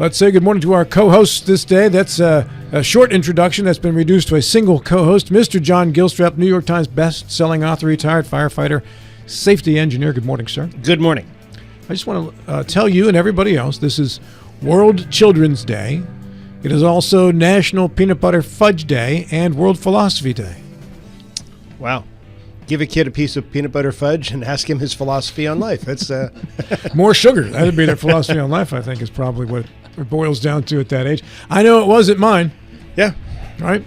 Let's say good morning to our co-host this day. That's a short introduction that's been reduced to a single co-host, Mr. John Gilstrap, New York Times best-selling author, retired firefighter, safety engineer. Good morning, sir. Good morning. I just want to tell you and everybody else, this is World Children's Day. It is also National Peanut Butter Fudge Day and World Philosophy Day. Wow. Give a kid a piece of peanut butter fudge and ask him his philosophy on life. That's more sugar. That'd be their philosophy on life, I think, is probably what it boils down to at that age. I know it was at mine. Yeah. Right?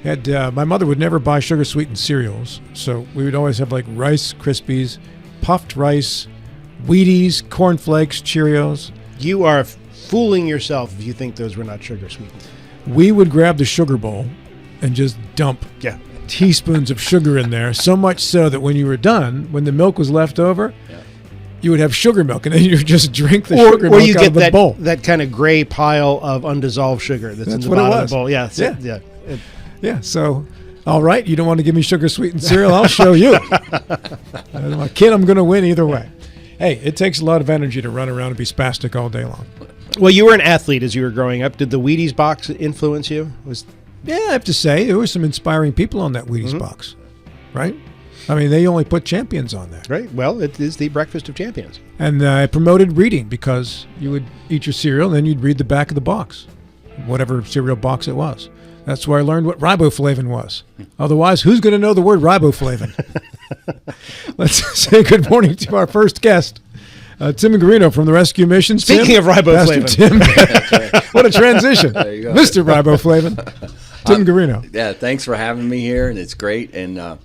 My mother would never buy sugar-sweetened cereals, so we would always have like Rice Krispies, puffed rice, Wheaties, Corn Flakes, Cheerios. You are fooling yourself if you think those were not sugar sweetened. We would grab the sugar bowl and just dump teaspoons of sugar in there, so much so that when you were done, when the milk was left over, you would have sugar milk, and then you just drink the sugar milk out of the bowl. That kind of gray pile of undissolved sugar that's in the bottom of the bowl. Yeah. So, all right, you don't want to give me sugar-sweetened cereal? I'll show you. My kid, I'm going to win either way. Hey, it takes a lot of energy to run around and be spastic all day long. Well, you were an athlete as you were growing up. Did the Wheaties box influence you? Yeah, I have to say, there were some inspiring people on that Wheaties box, right? I mean, they only put champions on there. Right. Well, it is the breakfast of champions. And I promoted reading because you would eat your cereal and then you'd read the back of the box, whatever cereal box it was. That's where I learned what riboflavin was. Otherwise, who's going to know the word riboflavin? Let's say good morning to our first guest, Tim Guerino from the Rescue Mission. Speaking of riboflavin. Tim. What a transition. There you go. Mr. Riboflavin. Tim Guerino. Yeah, thanks for having me here, and it's great. And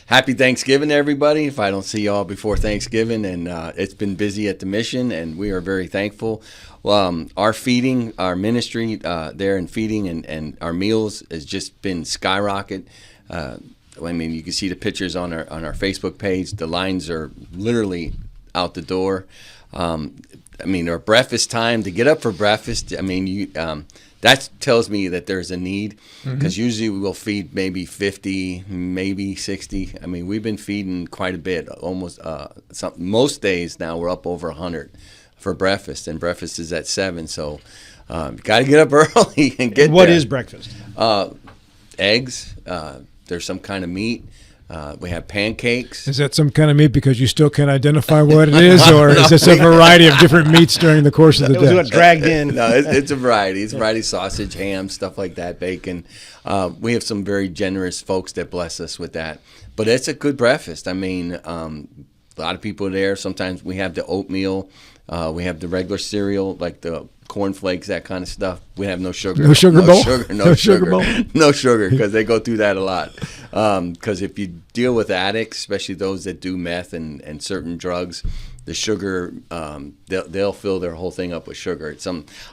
happy Thanksgiving to everybody, if I don't see y'all before Thanksgiving. And it's been busy at the mission, and we are very thankful. Our feeding, our ministry there in feeding and our meals has just been skyrocket. I mean, you can see the pictures on our Facebook page. The lines are literally out the door. I mean, our breakfast time, to get up for breakfast, I mean, that tells me that there's a need, because usually we will feed maybe 50, maybe 60. I mean, we've been feeding quite a bit, almost most days now we're up over 100 for breakfast, and breakfast is at 7. So got to get up early and get What there. is breakfast? Eggs. There's some kind of meat. We have pancakes. Is that some kind of meat because you still can't identify what it is, or is this a variety of different meats during the course of the day? It was what dragged in. No, it's a variety. It's a variety: sausage, ham, stuff like that, bacon. We have some very generous folks that bless us with that. But it's a good breakfast. I mean, a lot of people are there. Sometimes we have the oatmeal. We have the regular cereal, like the Corn Flakes, that kind of stuff. We have no sugar. No sugar bowl? No sugar bowl? No sugar, because they go through that a lot. Because if you deal with addicts, especially those that do meth and certain drugs, the sugar, they'll fill their whole thing up with sugar.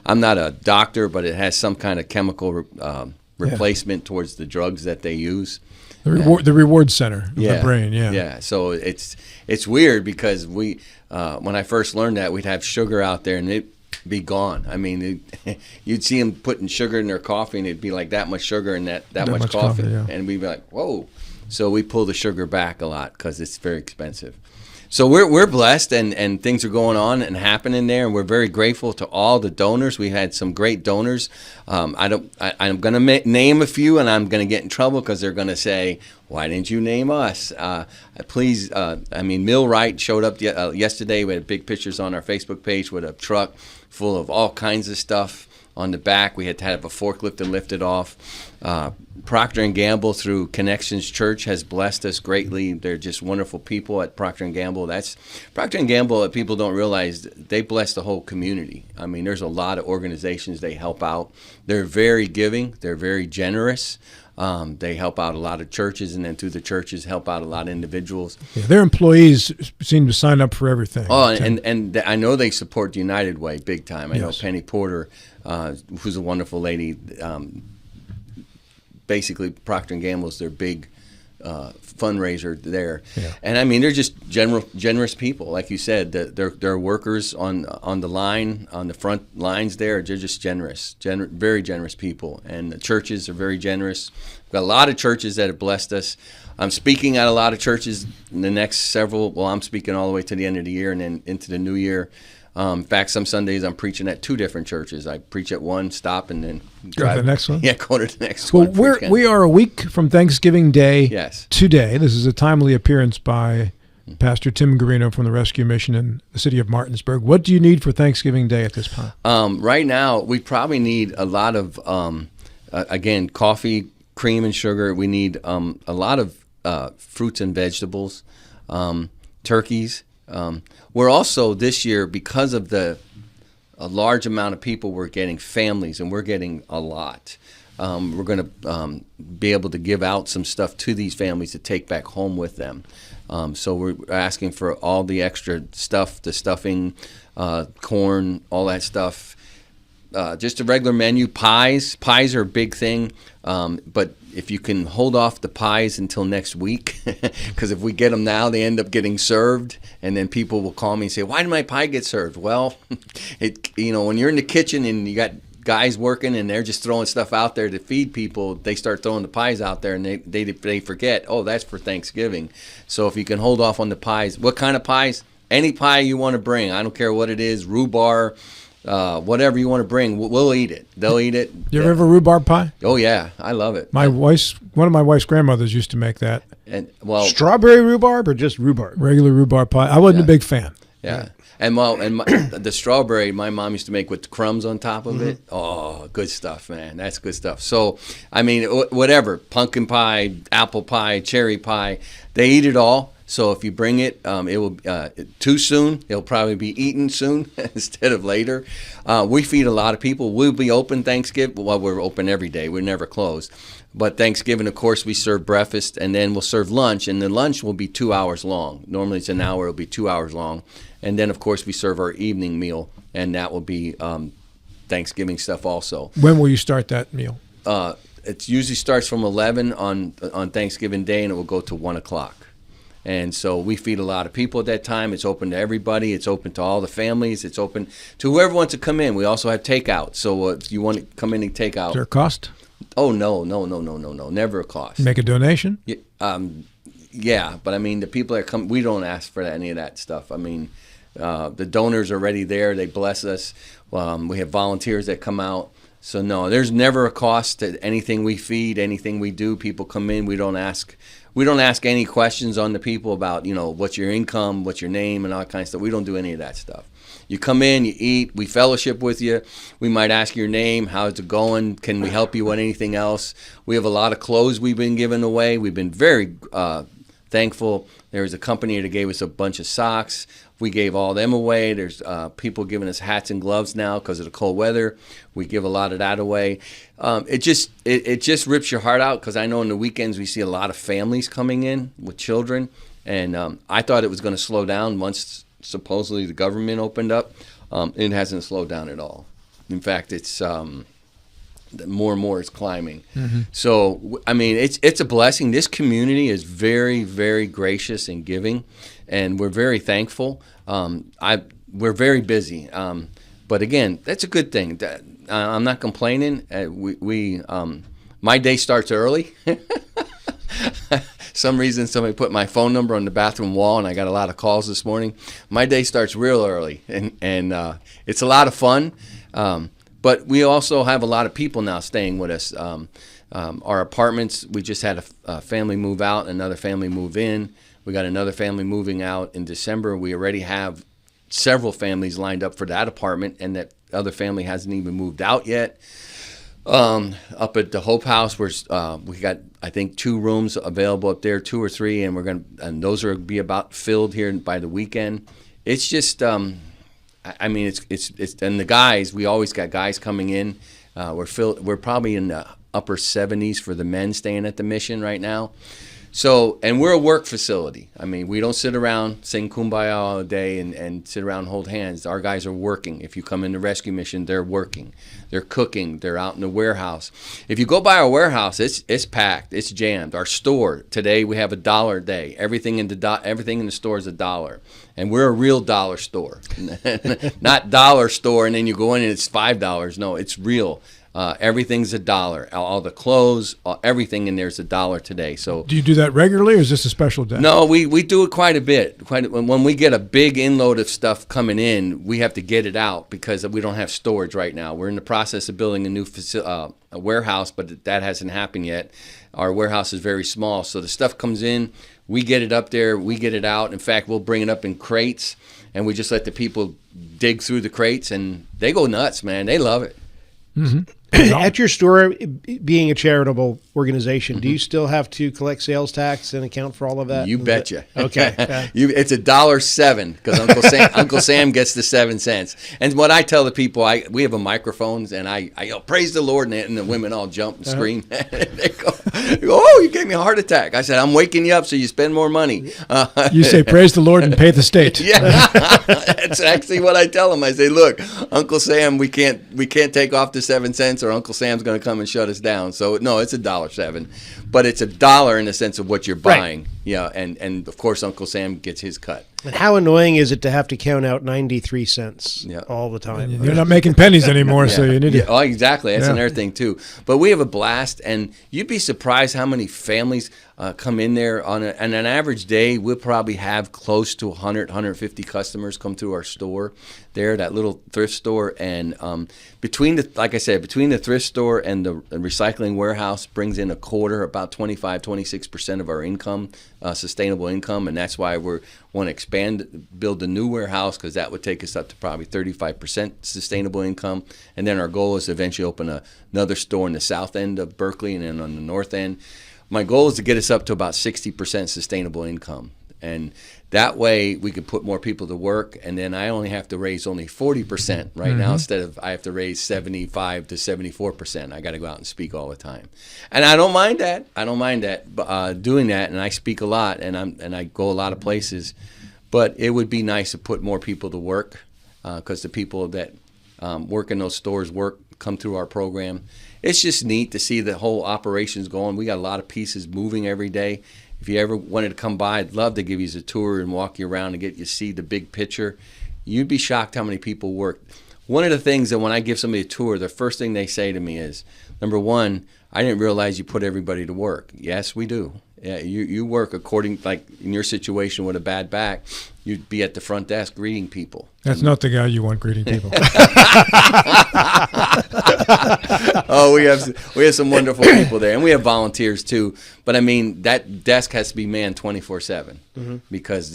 I'm not a doctor, but it has some kind of chemical replacement towards the drugs that they use. The reward center of the brain, Yeah, so it's weird, because we when I first learned that, we'd have sugar out there and it'd be gone. I mean, you'd see them putting sugar in their coffee, and it'd be like that much sugar in that much coffee. And we'd be like, whoa. So we pull the sugar back a lot because it's very expensive. So we're blessed, and things are going on and happening there, and we're very grateful to all the donors. We had some great donors. I'm going to name a few, and I'm going to get in trouble because they're going to say, "Why didn't you name us?" Please, I mean, Millwright showed up yesterday. We had big pictures on our Facebook page with a truck full of all kinds of stuff on the back. We had to have a forklift to lift it off. Procter & Gamble through Connections Church has blessed us greatly. They're just wonderful people at Procter & Gamble. That's Procter & Gamble, that people don't realize, they bless the whole community. I mean, there's a lot of organizations they help out. They're very giving. They're very generous. They help out a lot of churches, and then through the churches help out a lot of individuals. Yeah, their employees seem to sign up for everything. Oh, and I know they support the United Way big time. I know Penny Porter, who's a wonderful lady. Basically, Procter & Gamble is their big fundraiser there. Yeah. And I mean, they're just generous people. Like you said, they're workers on the line, on the front lines there. They're just very generous people. And the churches are very generous. We've got a lot of churches that have blessed us. I'm speaking at a lot of churches in the next several, I'm speaking all the way to the end of the year and then into the new year. In fact, some Sundays I'm preaching at 2 different churches. I preach at one, stop, and then Go to the next one? Yeah, go to the next Well, one. we are a week from Thanksgiving Day Yes. today. This is a timely appearance by Pastor Tim Guerino from the Rescue Mission in the city of Martinsburg. What do you need for Thanksgiving Day at this time? Right now, we probably need a lot of, again, coffee, cream, and sugar. We need a lot of fruits and vegetables, turkeys. We're also, this year, because of a large amount of people, we're getting families, and we're getting a lot. We're going to be able to give out some stuff to these families to take back home with them. So we're asking for all the extra stuff, the stuffing, corn, all that stuff. Just a regular menu. Pies are a big thing, but if you can hold off the pies until next week, because if we get them now, they end up getting served, and then people will call me and say, "Why did my pie get served?" Well, when you're in the kitchen and you got guys working and they're just throwing stuff out there to feed people, they start throwing the pies out there, and they forget, oh, that's for Thanksgiving. So if you can hold off on the pies, what kind of pies? Any pie you want to bring. I don't care what it is, rhubarb. Whatever you want to bring, we'll eat it. They'll eat it. You ever have a rhubarb pie? Oh yeah, I love it. One of my wife's grandmothers used to make that. And Strawberry rhubarb or just rhubarb? Regular rhubarb pie. I wasn't a big fan. Yeah. The strawberry my mom used to make with crumbs on top of it. Oh, good stuff, man. That's good stuff. So, I mean, whatever, pumpkin pie, apple pie, cherry pie, they eat it all. So if you bring it, it will too soon. It'll probably be eaten soon instead of later. We feed a lot of people. We'll be open Thanksgiving. Well, we're open every day. We're never closed. But Thanksgiving, of course, we serve breakfast, and then we'll serve lunch, and the lunch will be 2 hours long. Normally it's an hour. It'll be 2 hours long. And then, of course, we serve our evening meal, and that will be Thanksgiving stuff also. When will you start that meal? It usually starts from 11 on Thanksgiving Day, and it will go to 1 o'clock. And so we feed a lot of people at that time. It's open to everybody. It's open to all the families. It's open to whoever wants to come in. We also have takeout. So if you want to come in and take out. Is there a cost? Oh, no. Never a cost. Make a donation? Yeah, but I mean, the people that come, we don't ask for any of that stuff. I mean, the donors are already there. They bless us. We have volunteers that come out. So no, there's never a cost to anything we feed, anything we do. People come in. We don't ask any questions on the people about, what's your income, what's your name, and all that kind of stuff. We don't do any of that stuff. You come in, you eat, we fellowship with you. We might ask your name, how's it going? Can we help you with anything else? We have a lot of clothes we've been giving away. We've been very thankful. There was a company that gave us a bunch of socks. We gave all them away. There's people giving us hats and gloves now because of the cold weather. We give a lot of that away. It just rips your heart out because I know on the weekends we see a lot of families coming in with children, and I thought it was going to slow down once supposedly the government opened up. It hasn't slowed down at all. In fact, it's more and more is climbing. Mm-hmm. So, I mean, it's a blessing. This community is very, very gracious and giving, and we're very thankful. We're very busy, but again, that's a good thing. I'm not complaining. My day starts early. Some reason somebody put my phone number on the bathroom wall, and I got a lot of calls this morning. My day starts real early, and it's a lot of fun. But we also have a lot of people now staying with us. Our apartments, we just had a family move out, another family move in. We got another family moving out in December. We already have several families lined up for that apartment, and that other family hasn't even moved out yet. Up at the Hope House, we got, I think, 2 rooms available up there, 2 or 3, and those are be about filled here by the weekend. It's just, I mean, it's and the guys, we always got guys coming in. We're probably in the upper 70s for the men staying at the mission right now. So, and we're a work facility. I mean, we don't sit around, sing Kumbaya all day and sit around and hold hands. Our guys are working. If you come in the rescue mission, they're working. They're cooking. They're out in the warehouse. If you go by our warehouse, it's packed. It's jammed. Our store, today we have $1 a day. Everything in the store is $1. And we're a real dollar store. Not dollar store and then you go in and it's $5. No, it's real. Everything's $1. All the clothes, everything in there's $1 today. So Do you do that regularly, or is this a special day? no, we do it quite a bit. When we get a big inload of stuff coming in, we have to get it out because we don't have storage right now. We're in the process of building a new a warehouse, but that hasn't happened yet. Our warehouse is very small, so the stuff comes in, we get it up there, we get it out. In fact, we'll bring it up in crates, and we just let the people dig through the crates, and they go nuts, man. They love it. Mm-hmm. At your store, being a charitable organization, do you still have to collect sales tax and account for all of that? You betcha. Okay. It's $1.07 because Uncle Sam gets the 7 cents. And what I tell the people, we have a microphones, and I yell, "Praise the Lord," and the women all jump and scream. They go, "Oh, you gave me a heart attack!" I said, "I'm waking you up so you spend more money." You say, "Praise the Lord and pay the state." Yeah, that's actually what I tell them. I say, "Look, Uncle Sam, we can't take off the 7 cents, or Uncle Sam's going to come and shut us down." So no, it's $1.07, but it's $1 in the sense of what you're buying. Right. Yeah, and of course Uncle Sam gets his cut. And how annoying is it to have to count out 93 cents all the time? You're not making pennies anymore, so you need to. Oh, exactly. That's another thing too. But we have a blast, and you'd be surprised how many families come in there on an average day. We'll probably have close to 100, 150 customers come through our store there, that little thrift store. And between the thrift store and the recycling warehouse brings in a quarter, about 26% of our income, sustainable income, and that's why we want to build a new warehouse, because that would take us up to probably 35% sustainable income. And then our goal is to eventually open another store in the south end of Berkeley, and then on the north end. My goal is to get us up to about 60% sustainable income. And that way we can put more people to work, and then I only have to raise only 40% right now, instead of I have to raise 75 to 74%. I got to go out and speak all the time. And I don't mind that. Doing that, and I speak a lot, and I go a lot of places. But it would be nice to put more people to work, because the people that work in those stores come through our program. It's just neat to see the whole operations going. We got a lot of pieces moving every day. If you ever wanted to come by, I'd love to give you a tour and walk you around and get you to see the big picture. You'd be shocked how many people work. One of the things that when I give somebody a tour, the first thing they say to me is, number one, "I didn't realize you put everybody to work." Yes, we do. Yeah, you work according, like in your situation with a bad back, you'd be at the front desk greeting people. That's not the guy you want greeting people. Oh, we have some wonderful people there, and we have volunteers too. But I mean, that desk has to be manned 24/7 because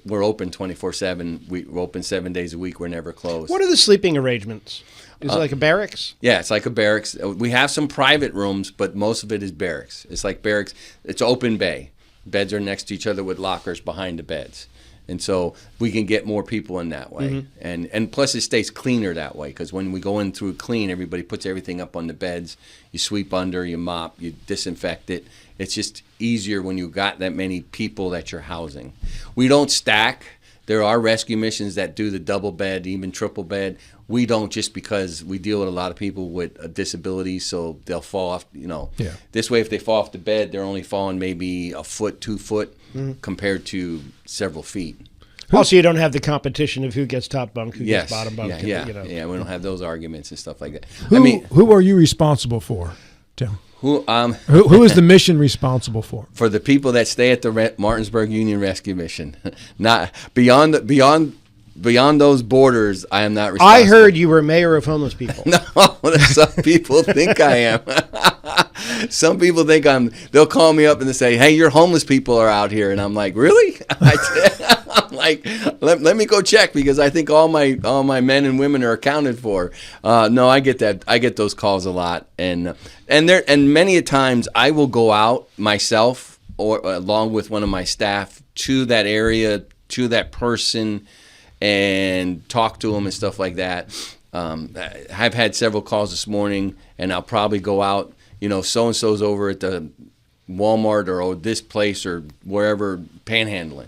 we're open 24/7. We're open 7 days a week. We're never closed. What are the sleeping arrangements? Is it like a barracks? Yeah, it's like a barracks. We have some private rooms, but most of it is barracks. It's like barracks. It's open bay. Beds are next to each other with lockers behind the beds. And so we can get more people in that way. And plus it stays cleaner that way, because when we go in through clean, everybody puts everything up on the beds. You sweep under, you mop, you disinfect it. It's just easier when you've got that many people that you're housing. We don't stack. There are rescue missions that do the double bed, even triple bed. We don't, just because we deal with a lot of people with disabilities, so they'll fall off, Yeah. This way, if they fall off the bed, they're only falling maybe a foot, 2 foot, compared to several feet. Also, you don't have the competition of who gets top bunk, who gets bottom bunk. Yeah, we don't have those arguments and stuff like that. Who are you responsible for, Tim? Who is the mission responsible for? For the people that stay at the Martinsburg Union Rescue Mission. Not beyond those borders, I am not responsible. I heard you were mayor of homeless people. No, some people think I am. Some people think they'll call me up and they say, "Hey, your homeless people are out here," and I'm like, "Really?" I'm like, let me go check, because I think all my men and women are accounted for. No, I get that. I get those calls a lot, and many a times I will go out myself or along with one of my staff to that area, to that person, and talk to them and stuff like that. I've had several calls this morning, and I'll probably go out. So-and-so's over at the Walmart or this place or wherever panhandling.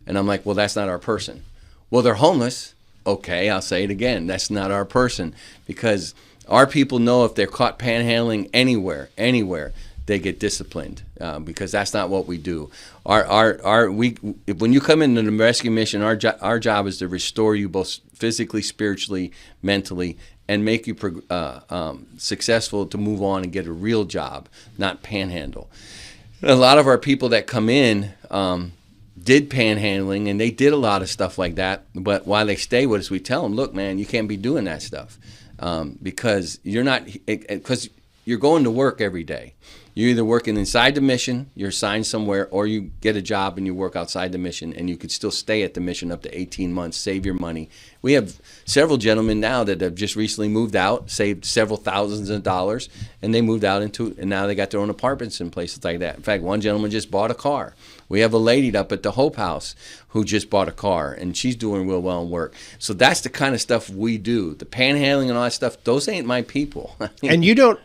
And I'm like, well, that's not our person. Well, they're homeless. Okay, I'll say it again. That's not our person, because our people know if they're caught panhandling anywhere, they get disciplined, because that's not what we do. When you come into the rescue mission, our job is to restore you both physically, spiritually, mentally, and make you successful to move on and get a real job, not panhandle. And a lot of our people that come in did panhandling, and they did a lot of stuff like that. But while they stay with us, we tell them, look, man, you can't be doing that stuff because you're going to work every day. You're either working inside the mission, you're assigned somewhere, or you get a job and you work outside the mission, and you could still stay at the mission up to 18 months, save your money. We have several gentlemen now that have just recently moved out, saved several thousands of dollars, and they moved out and now they got their own apartments and places like that. In fact, one gentleman just bought a car. We have a lady up at the Hope House who just bought a car, and she's doing real well in work. So that's the kind of stuff we do. The panhandling and all that stuff, those ain't my people. And you don't...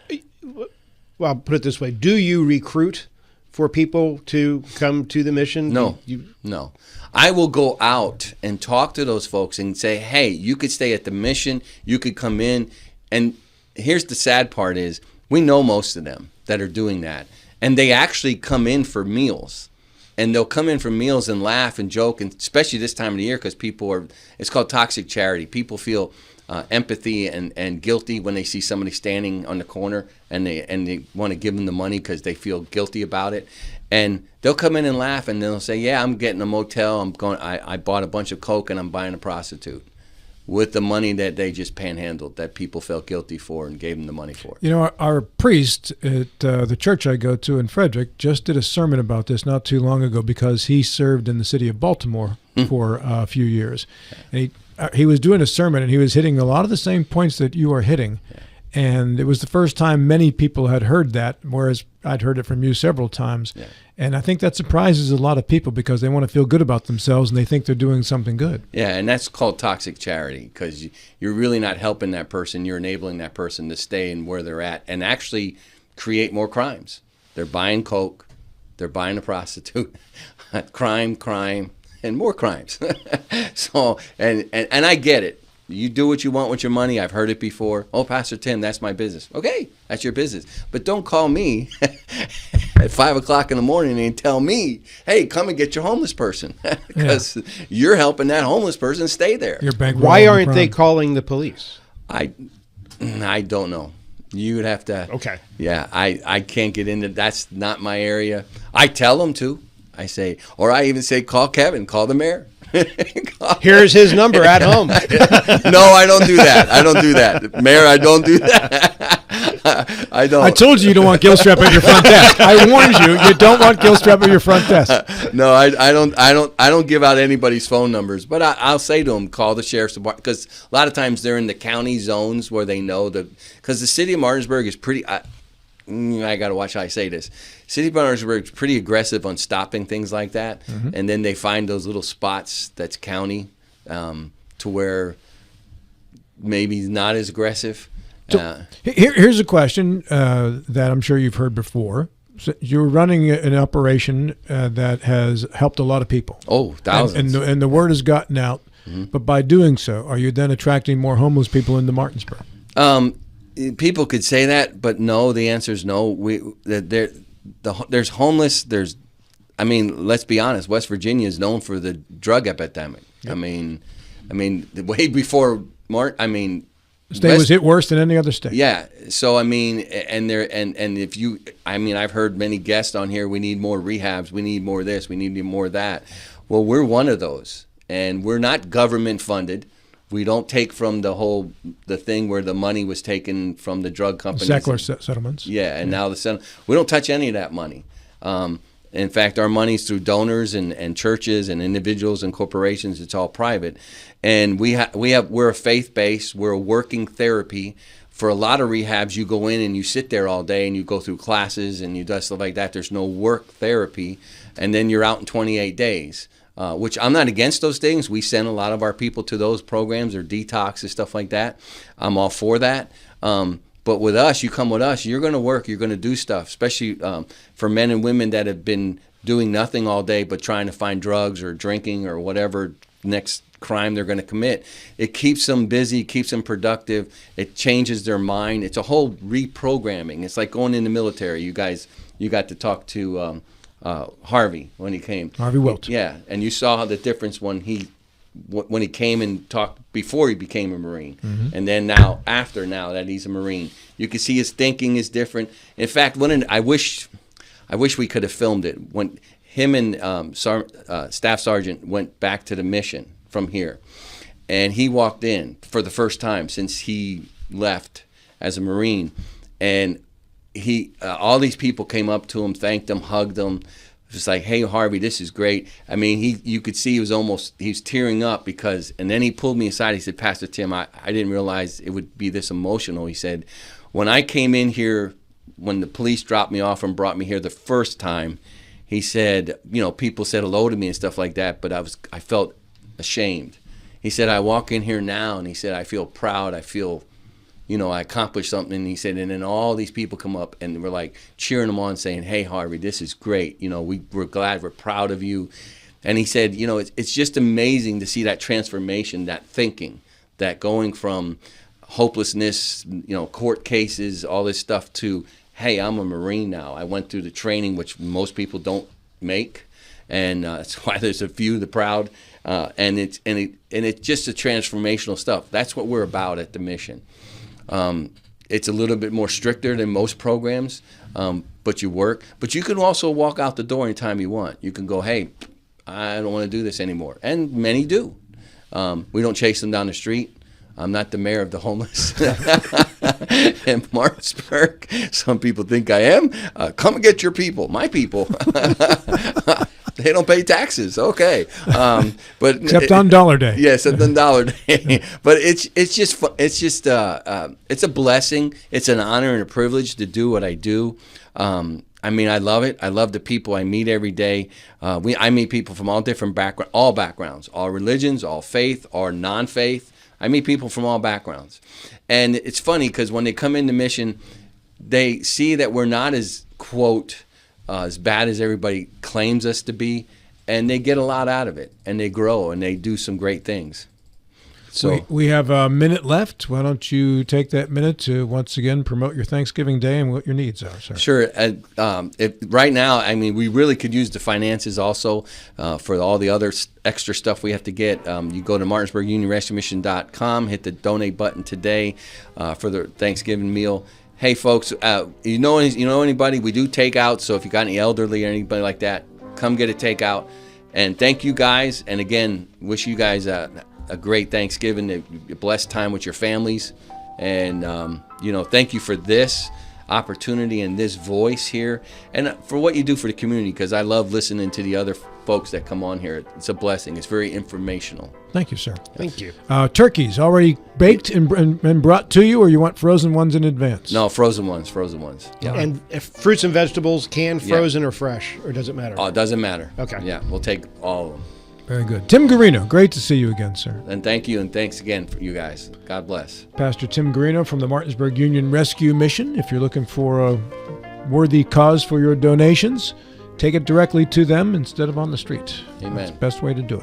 Well, I'll put it this way. Do you recruit for people to come to the mission? No. No. I will go out and talk to those folks and say, hey, you could stay at the mission. You could come in. And here's the sad part is we know most of them that are doing that. And they actually come in for meals. And they'll come in for meals and laugh and joke, and especially this time of the year because it's called toxic charity. People feel empathy and guilty when they see somebody standing on the corner and they want to give them the money because they feel guilty about it. And they'll come in and laugh and they'll say, yeah, I'm getting a motel. I bought a bunch of coke and I'm buying a prostitute with the money that they just panhandled that people felt guilty for and gave them the money for. You know, our priest at the church I go to in Frederick just did a sermon about this not too long ago because he served in the city of Baltimore for a few years. And he was doing a sermon and he was hitting a lot of the same points that you are hitting. Yeah. And it was the first time many people had heard that, whereas I'd heard it from you several times. Yeah. And I think that surprises a lot of people because they want to feel good about themselves and they think they're doing something good. Yeah, and that's called toxic charity because you're really not helping that person. You're enabling that person to stay in where they're at and actually create more crimes. They're buying coke. They're buying a prostitute. crime, and more crimes. So, and I get it. You do what you want with your money. I've heard it before. Oh, Pastor Tim, that's my business. Okay, that's your business. But don't call me at 5 o'clock in the morning and tell me, hey, come and get your homeless person. Because you're helping that homeless person stay there. Why aren't they calling the police? I don't know. You would have to. Okay. Yeah, I can't get into that's not my area. I tell them to. I say, or I even say, call Kevin, call the mayor. Here's his number at home. No, I don't do that. Mayor, I don't do that. I don't. I told you don't want Gilstrap at your front desk. I warned you don't want Gilstrap at your front desk. No, I don't give out anybody's phone numbers, but I'll say to them, call the sheriff's department because a lot of times they're in the county zones where they know because the city of Martinsburg is pretty. I got to watch how I say this. City of Martinsburg is pretty aggressive on stopping things like that, and then they find those little spots that's county to where maybe not as aggressive. So here's a question that I'm sure you've heard before. So you're running an operation that has helped a lot of people. Oh, thousands. And the word has gotten out. But by doing so, are you then attracting more homeless people into Martinsburg? People could say that, but no. The answer is no. There's homeless. Let's be honest. West Virginia is known for the drug epidemic. Yep. I mean, way before the state was hit worse than any other state. Yeah. So I've heard many guests on here. We need more rehabs. We need more this. We need more that. Well, we're one of those, and we're not government funded. We don't take from the thing where the money was taken from the drug companies. Secular settlements. Yeah, and now we don't touch any of that money. In fact, our money's through donors and churches and individuals and corporations. It's all private, and we're a faith based. We're a working therapy. For a lot of rehabs, you go in and you sit there all day and you go through classes and you do stuff like that. There's no work therapy, and then you're out in 28 days. Which I'm not against those things. We send a lot of our people to those programs or detox and stuff like that. I'm all for that. But with us, you come with us, you're going to work, you're going to do stuff, especially for men and women that have been doing nothing all day but trying to find drugs or drinking or whatever next crime they're going to commit. It keeps them busy, keeps them productive. It changes their mind. It's a whole reprogramming. It's like going in the military. You got to talk to Harvey when he came. Harvey Wilt. Yeah, and you saw the difference when he when he came and talked before he became a Marine, and then now that he's a Marine, you can see his thinking is different. In fact, I wish we could have filmed it when him and Staff Sergeant went back to the mission from here, and he walked in for the first time since he left as a Marine, and he all these people came up to him, thanked him, hugged him. Just like, hey, Harvey, this is great. I mean, you could see he was tearing up because, and then he pulled me aside. He said, Pastor Tim, I didn't realize it would be this emotional. He said, when I came in here, when the police dropped me off and brought me here the first time, he said, people said hello to me and stuff like that, but I felt ashamed. He said, I walk in here now, and he said, I feel proud. I feel, I accomplished something. And he said, and then all these people come up and we're like cheering him on, saying, hey, Harvey, this is great. We're glad, we're proud of you. And he said, it's just amazing to see that transformation, that thinking, that going from hopelessness, court cases, all this stuff to, hey, I'm a Marine now. I went through the training, which most people don't make. And that's why there's a few, the proud. And it's just a transformational stuff. That's what we're about at the mission. It's a little bit more stricter than most programs, but you work. But you can also walk out the door anytime you want. You can go, hey, I don't want to do this anymore. And many do. We don't chase them down the street. I'm not the mayor of the homeless in Martinsburg. Some people think I am. Come and get your people, my people. They don't pay taxes. Okay, but except on Dollar Day. Yes, except on Dollar Day. But it's a blessing. It's an honor and a privilege to do what I do. I mean, I love it. I love the people I meet every day. I meet people from all different all backgrounds, all religions, all faith, or non-faith. I meet people from all backgrounds, and it's funny because when they come into mission, they see that we're not as quote. As bad as everybody claims us to be, and they get a lot out of it, and they grow, and they do some great things. So we have a minute left. Why don't you take that minute to once again promote your Thanksgiving Day and what your needs are, sir? Sure. Right now, I mean, we really could use the finances also for all the other extra stuff we have to get. You go to MartinsburgUnionRescueMission.com, hit the donate button today for the Thanksgiving meal. Hey, folks, you know anybody? We do takeout, so if you got any elderly or anybody like that, come get a takeout. And thank you guys. And again, wish you guys a great Thanksgiving, a blessed time with your families. And, thank you for this opportunity and this voice here and for what you do for the community, because I love listening to the other folks that come on here. It's a blessing. It's very informational. Thank you, sir. Thank you. Turkeys already baked and brought to you, or you want frozen ones in advance? No, frozen ones. Yeah. And if fruits and vegetables, canned, frozen, or fresh, or does it matter? Oh, it doesn't matter. Okay. Yeah, we'll take all of them. Very good. Tim Guerino, great to see you again, sir. And thank you, and thanks again for you guys. God bless. Pastor Tim Guerino from the Martinsburg Union Rescue Mission. If you're looking for a worthy cause for your donations, take it directly to them instead of on the street. Amen. That's the best way to do it.